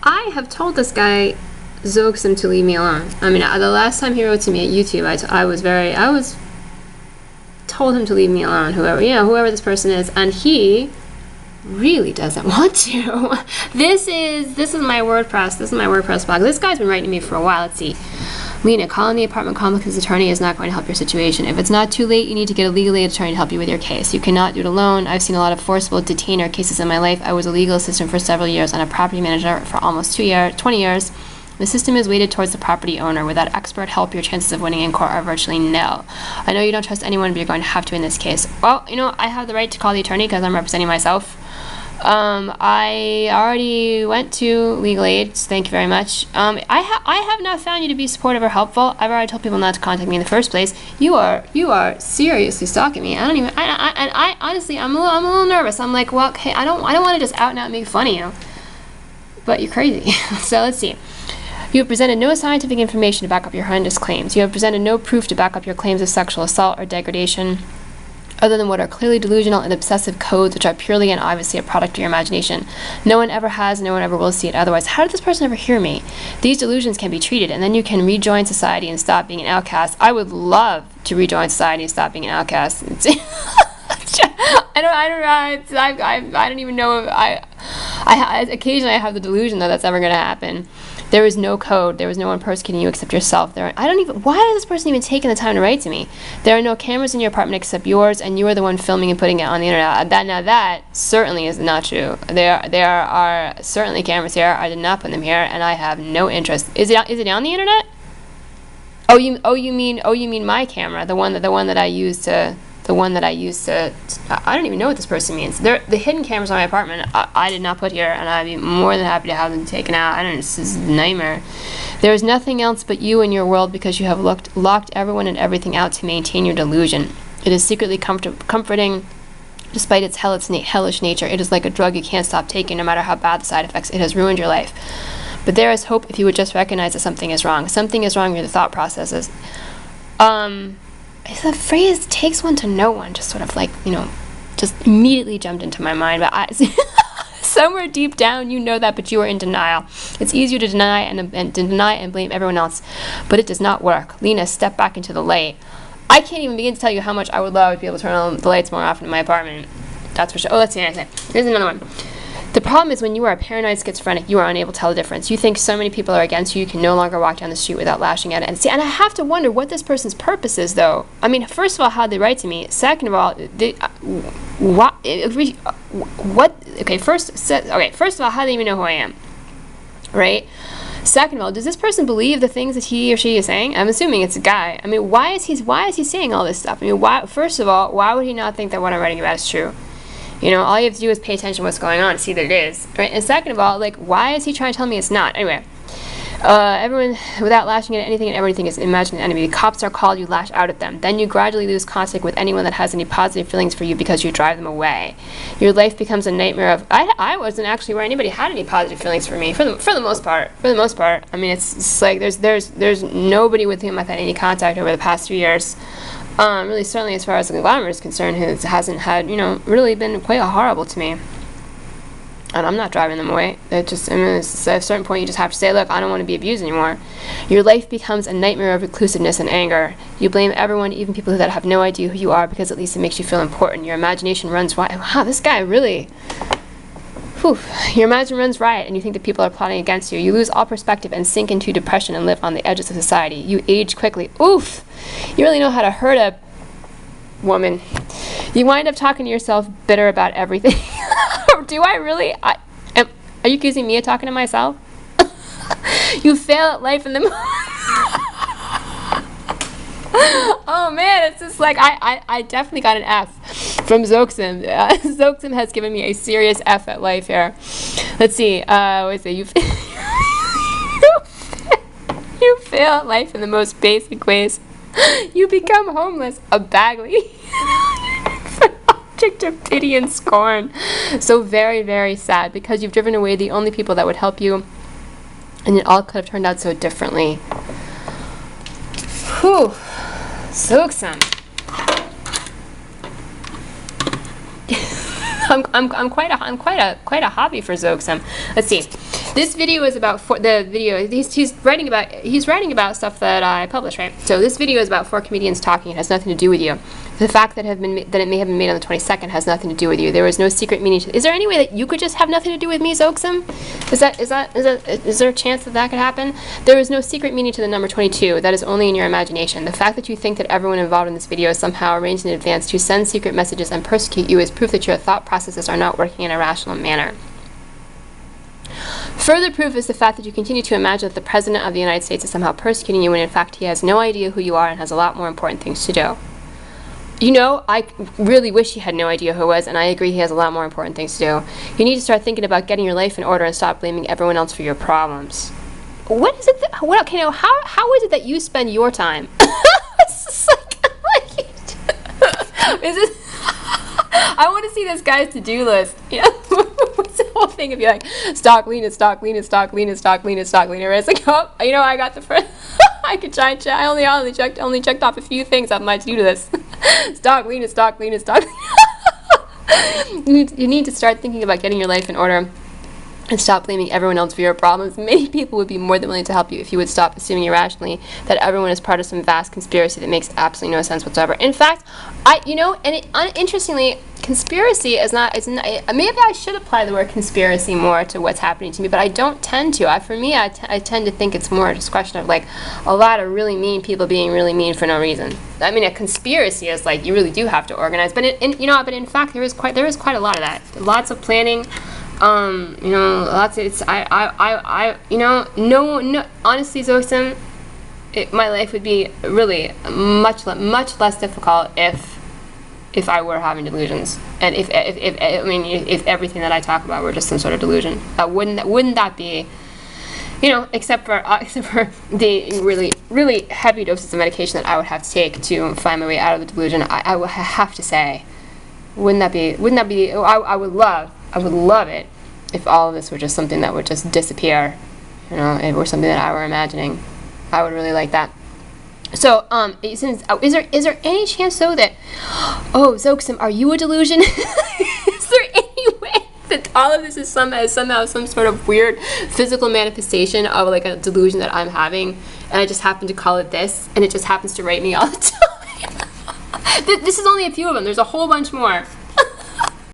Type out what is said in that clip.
I have told this guy Zoxim to leave me alone. I mean, the last time he wrote to me at YouTube, I was told him to leave me alone. Whoever this person is, and he really doesn't want to. This is my WordPress. This is my WordPress blog. This guy's been writing to me for a while. Let's see. Lena, calling the apartment complex attorney is not going to help your situation. If it's not too late, you need to get a legal aid attorney to help you with your case. You cannot do it alone. I've seen a lot of forcible detainer cases in my life. I was a legal assistant for several years and a property manager for almost 20 years. The system is weighted towards the property owner. Without expert help, your chances of winning in court are virtually nil. I know you don't trust anyone, but you're going to have to in this case. Well, I have the right to call the attorney because I'm representing myself. I already went to legal aid. Thank you very much. I have not found you to be supportive or helpful. I've already told people not to contact me in the first place. You are seriously stalking me. I honestly, I'm a little nervous. I'm like, well, okay, I don't want to just out and out make fun of you, but you're crazy. So let's see. You have presented no scientific information to back up your horrendous claims. You have presented no proof to back up your claims of sexual assault or degradation, other than what are clearly delusional and obsessive codes, which are purely and obviously a product of your imagination. No one ever has, no one ever will see it otherwise. How did this person ever hear me? These delusions can be treated, and then you can rejoin society and stop being an outcast. I would love to rejoin society and stop being an outcast. I don't even know if occasionally I have the delusion that that's ever going to happen. There is no code. There was no one persecuting you except yourself. Why is this person even taking the time to write to me? There are no cameras in your apartment except yours, and you are the one filming and putting it on the internet. That certainly is not true. There are certainly cameras here. I did not put them here, and I have no interest. Is it on the internet? Oh, you mean my camera, the one that I use to. I don't even know what this person means. The hidden cameras on my apartment, I did not put here, and I'd be more than happy to have them taken out. This is a nightmare. There is nothing else but you in your world because you have locked everyone and everything out to maintain your delusion. It is secretly comforting, despite its hellish nature. It is like a drug you can't stop taking, no matter how bad the side effects. It has ruined your life. But there is hope if you would just recognize that something is wrong. Something is wrong with your thought processes. The phrase "takes one to know one" just sort of just immediately jumped into my mind. But somewhere deep down, you know that, but you are in denial. It's easier to deny and blame everyone else, but it does not work. Lena, step back into the light. I can't even begin to tell you how much I would love to be able to turn on the lights more often in my apartment. That's for sure. Oh, let's see. Here's another one. The problem is when you are a paranoid schizophrenic, you are unable to tell the difference. You think so many people are against you, you can no longer walk down the street without lashing at it. And I have to wonder what this person's purpose is, though. I mean, first of all, how they write to me. Second of all, first of all, how do they even know who I am? Right? Second of all, does this person believe the things that he or she is saying? I'm assuming it's a guy. I mean, why is he saying all this stuff? I mean, first of all, why would he not think that what I'm writing about is true? All you have to do is pay attention to what's going on to see that it is. Right? And second of all, why is he trying to tell me it's not? Anyway, everyone, without lashing at anything and everything, is imagined an enemy. The cops are called, you lash out at them. Then you gradually lose contact with anyone that has any positive feelings for you because you drive them away. Your life becomes a nightmare of... I wasn't actually where anybody had any positive feelings for me, for the most part. For the most part. I mean, it's like there's nobody with whom I've had any contact over the past 3 years. Really, certainly as far as the conglomerate is concerned, it hasn't had, really been quite horrible to me. And I'm not driving them away. At a certain point, you just have to say, look, I don't want to be abused anymore. Your life becomes a nightmare of reclusiveness and anger. You blame everyone, even people that have no idea who you are, because at least it makes you feel important. Your imagination runs wild. Wow, this guy really... Whew. Your imagination runs riot, and you think that people are plotting against you. You lose all perspective and sink into depression and live on the edges of society. You age quickly. Oof! You really know how to hurt a woman. You wind up talking to yourself bitter about everything. Do I really? Are you accusing me of talking to myself? You fail at life in the... Oh man, it's just like I definitely got an F from Zoxim. Zoxim has given me a serious F at life here. Let's see. You fail at life in the most basic ways. You become homeless, a Bagley, an object of pity and scorn. So very, very sad because you've driven away the only people that would help you, and it all could have turned out so differently. Whew. Zoxim. I'm quite a hobby for Zoxim. Let's see. This video is about he's writing about stuff that I publish, right? So this video is about 4 comedians talking. It has nothing to do with you. The fact that it may have been made on the 22nd has nothing to do with you. There was no secret meaning to. Is there any way that you could just have nothing to do with me, Zoxim? Is there a chance that that could happen? There is no secret meaning to the number 22. That is only in your imagination. The fact that you think that everyone involved in this video is somehow arranged in advance to send secret messages and persecute you is proof that your thought processes are not working in a rational manner. Further proof is the fact that you continue to imagine that the President of the United States is somehow persecuting you when in fact he has no idea who you are and has a lot more important things to do. You know, I really wish he had no idea who it was, and I agree he has a lot more important things to do. You need to start thinking about getting your life in order and stop blaming everyone else for your problems. What is it that, okay, now, how is it that you spend your time? It's just is it, I want to see this guy's to-do list. Yeah. What's the whole thing of you like, stock lean, stock lean, stock lean, stock lean, stock lean. It's like, oh, you know, I got the first. I could try and check. I only checked off a few things on my to-do list. Stock lean, stock lean, stock lean. You need to start thinking about getting your life in order and stop blaming everyone else for your problems. Many people would be more than willing to help you if you would stop assuming irrationally that everyone is part of some vast conspiracy that makes absolutely no sense whatsoever. In fact, interestingly, conspiracy is not, maybe I should apply the word conspiracy more to what's happening to me, but I don't tend to. For me, I tend to think it's more just a question of like a lot of really mean people being really mean for no reason. I mean, a conspiracy is like you really do have to organize, but in fact there is quite a lot of that. Lots of planning. Lots of, no, honestly, Zoxim, my life would be really much less difficult if I were having delusions, and if everything that I talk about were just some sort of delusion. Wouldn't that be, except for the really heavy doses of medication that I would have to take to find my way out of the delusion, I would have to say, wouldn't that be, I would love it if all of this were just something that would just disappear, if it were something that I were imagining. I would really like that. So, is there any chance though that, Zoxim, are you a delusion? Is there any way that all of this is somehow some sort of weird physical manifestation of like a delusion that I'm having, and I just happen to call it this, and it just happens to write me all the time? This is only a few of them. There's a whole bunch more.